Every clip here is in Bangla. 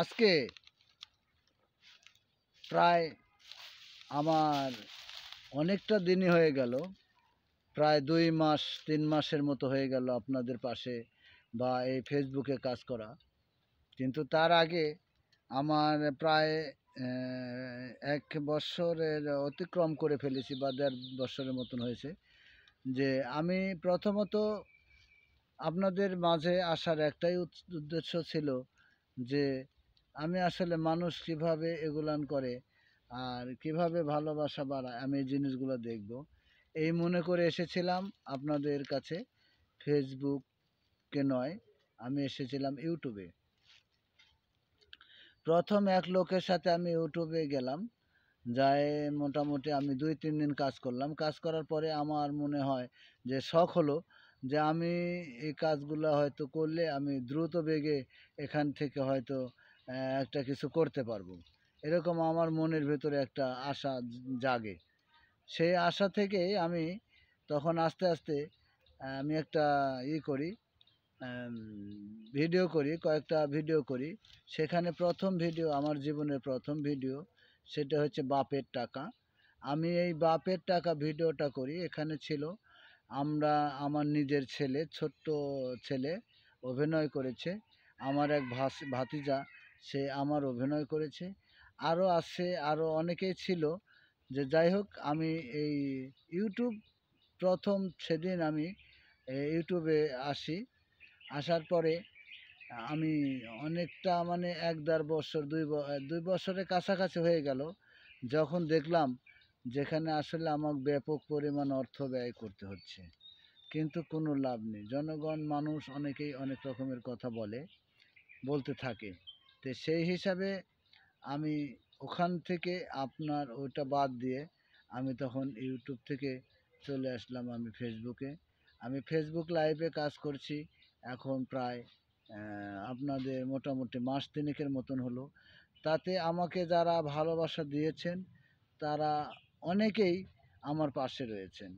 আজকে প্রায় আমার অনেকটা দিনই হয়ে গেল, প্রায় 2 মাস 3 মাসের মতো হয়ে গেল আপনাদের পাশে বা এই ফেসবুকে কাজ করা। কিন্তু তার আগে আমার প্রায় 1 বছরের অতিক্রম করে ফেলেছি বা 1.5 বছরের মতন হয়েছে যে আমি প্রথমত আপনাদের মাঝে আসার একটাই উদ্দেশ্য ছিল যে আমি আসলে মানুষ কিভাবে এগুলান করে আর কিভাবে ভালোবাসা বাড়ায় আমি এই জিনিসগুলো দেখব, এই মনে করে এসেছিলাম আপনাদের কাছে। ফেসবুকে নয়, আমি এসেছিলাম ইউটিউবে। প্রথম এক লোকের সাথে আমি ইউটিউবে গেলাম, যাই মোটামুটি আমি 2-3 দিন কাজ করলাম। কাজ করার পরে আমার মনে হয় যে শখ হলো যে আমি এই কাজগুলো হয়তো করলে আমি দ্রুত বেগে এখান থেকে হয়তো একটা কিছু করতে পারবো। এরকম আমার মনের ভেতরে একটা আশা জাগে। সেই আশা থেকেই আমি তখন আস্তে আস্তে আমি একটা করি, ভিডিও করি, কয়েকটা ভিডিও করি। সেখানে প্রথম ভিডিও, আমার জীবনের প্রথম ভিডিও, সেটা হচ্ছে বাপের টাকা। আমি এই বাপের টাকা ভিডিওটা করি। এখানে ছিল আমার নিজের ছেলে, ছোট্ট ছেলে অভিনয় করেছে। আমার এক ভাতিজা, সে আমার অভিনয় করেছে। আরও আছে, আরও অনেকেই ছিল। যে যাই হোক, আমি এই ইউটিউব প্রথম সেদিন আমি ইউটিউবে আসি। আসার পরে আমি অনেকটা মানে 1-1.5 বছর 2 বছরের কাছাকাছি হয়ে গেল যখন দেখলাম যেখানে আসলে আমাকে ব্যাপক পরিমাণ অর্থ ব্যয় করতে হচ্ছে, কিন্তু কোনো লাভ নেই। জনগণ, মানুষ অনেকেই অনেক রকমের কথা বলতে থাকে। তো সেই হিসাবে আমি ওখান থেকে আপনার ওইটা বাদ দিয়ে আমি তখন ইউটিউব থেকে চলে আসলাম আমি ফেসবুকে। আমি ফেসবুক লাইভে কাজ করছি এখন প্রায় আপনাদের মোটামুটি মাস তিনেকের মতন হলো। তাতে আমাকে যারা ভালোবাসা দিয়েছেন তারা অনেকেই আমার পাশে রয়েছেন।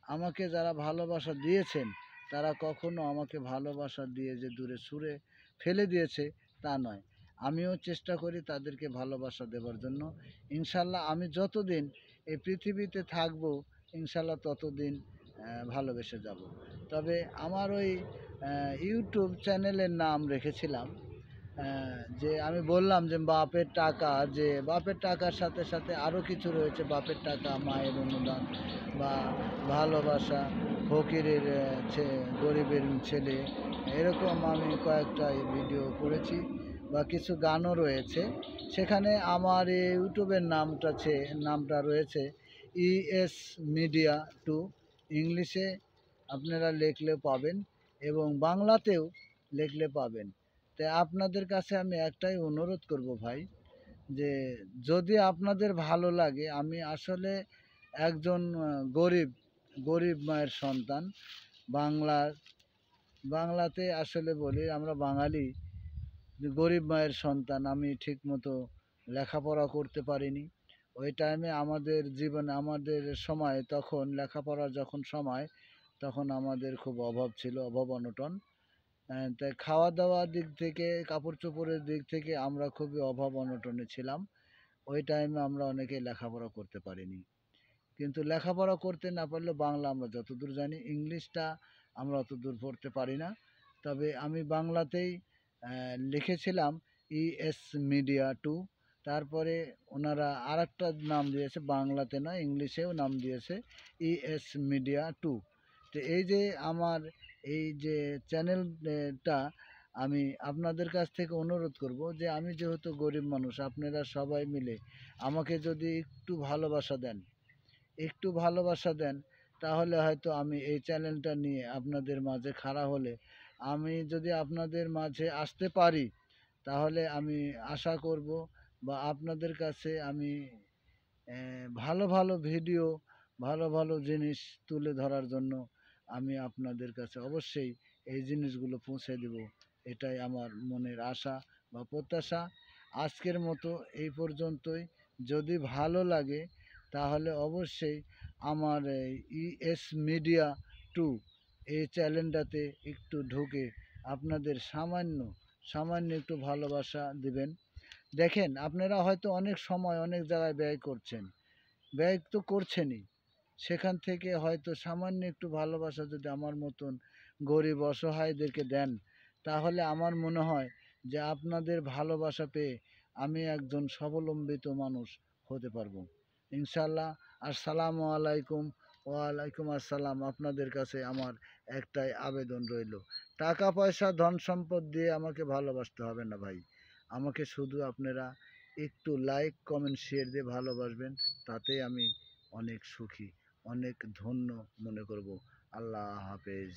আমাকে যারা ভালোবাসা দিয়েছেন তারা কখনো আমাকে ভালোবাসা দিয়ে যে দূরে সরে ফেলে দিয়েছে তা নয়। আমিও চেষ্টা করি তাদেরকে ভালোবাসা দেওয়ার জন্য। ইনশাল্লাহ আমি যতদিন এই পৃথিবীতে থাকবো ইনশাল্লাহ ততদিন ভালোবেসে যাব। তবে আমার ওই ইউটিউব চ্যানেলের নাম রেখেছিলাম, যে আমি বললাম যে বাপের টাকা, যে বাপের টাকার সাথে সাথে আরও কিছু রয়েছে, বাপের টাকা, মায়ের অনুদান বা ভালোবাসা, ফকিরের গরিবের ছেলে, এরকম আমি কয়েকটা ভিডিও করেছি বা কিছু গানও রয়েছে। সেখানে আমার এই ইউটিউবের নামটা রয়েছে ES মিডিয়া 2। ইংলিশে আপনারা লিখলে পাবেন এবং বাংলাতেও লিখলে পাবেন। তাই আপনাদের কাছে আমি একটাই অনুরোধ করব ভাই, যে যদি আপনাদের ভালো লাগে, আমি আসলে একজন গরিব মায়ের সন্তান। বাংলার বাংলাতে আসলে বলি আমরা বাঙালি, গরিব মায়ের সন্তান। আমি ঠিকমতো লেখাপড়া করতে পারিনি। ওই টাইমে আমাদের জীবনে, আমাদের সময়, তখন লেখাপড়ার যখন সময়, তখন আমাদের খুব অভাব ছিল, অভাব অনটন। তাই খাওয়া দাওয়ার দিক থেকে, কাপড় চোপড়ের দিক থেকে আমরা খুবই অভাব অনটনে ছিলাম। ওই টাইমে আমরা অনেকেই লেখাপড়া করতে পারিনি। কিন্তু লেখাপড়া করতে না পারলেও বাংলা আমরা যতদূর জানি, ইংলিশটা আমরা অতদূর পড়তে পারি না। তবে আমি বাংলাতেই লিখেছিলাম ES মিডিয়া 2। তারপরে ওনারা আরেকটা নাম দিয়েছে, বাংলাতে নয় ইংলিশেও নাম দিয়েছে ES মিডিয়া 2। তো এই যে আমার এই যে চ্যানেলটা, আমি আপনাদের কাছ থেকে অনুরোধ করব যে আমি যেহেতু গরিব মানুষ, আপনারা সবাই মিলে আমাকে যদি একটু ভালোবাসা দেন তাহলে হয়তো আমি এই চ্যানেলটা নিয়ে আপনাদের মাঝে খাড়া হলে, আমি যদি আপনাদের মাঝে আসতে পারি, তাহলে আমি আশা করব বা আপনাদের কাছে আমি ভালো ভালো ভিডিও, ভালো ভালো জিনিস তুলে ধরার জন্য আমি আপনাদের কাছে অবশ্যই এই জিনিসগুলো পৌঁছে দেব। এটাই আমার মনের আশা বা প্রত্যাশা। আজকের মতো এই পর্যন্তই। যদি ভালো লাগে তাহলে অবশ্যই আমার ES মিডিয়া 2 এই চ্যানেলটাতে একটু ঢুকে আপনাদের সামান্য সামান্য একটু ভালোবাসা দিবেন। দেখেন আপনারা হয়তো অনেক সময় অনেক জায়গায় ব্যয় করছেন, ব্যয় তো করছেনই, সেখান থেকে হয়তো সামান্য একটু ভালোবাসা যদি আমার মতন গরিব অসহায়দেরকে দেন, তাহলে আমার মনে হয় যে আপনাদের ভালোবাসা পেয়ে আমি একজন স্বাবলম্বিত মানুষ হতে পারবো ইনশাল্লাহ। আসসালামু আলাইকুম। ওয়ালাইকুম আসসালাম। আপনাদের কাছে আমার একটাই আবেদন রইল, টাকা পয়সা ধন সম্পদ দিয়ে আমাকে ভালোবাসতে হবে না ভাই, আমাকে শুধু আপনারা একটু লাইক কমেন্ট শেয়ার দিয়ে ভালোবাসবেন, তাতেই আমি অনেক সুখী, অনেক ধন্য মনে করব। আল্লাহ হাফেজ।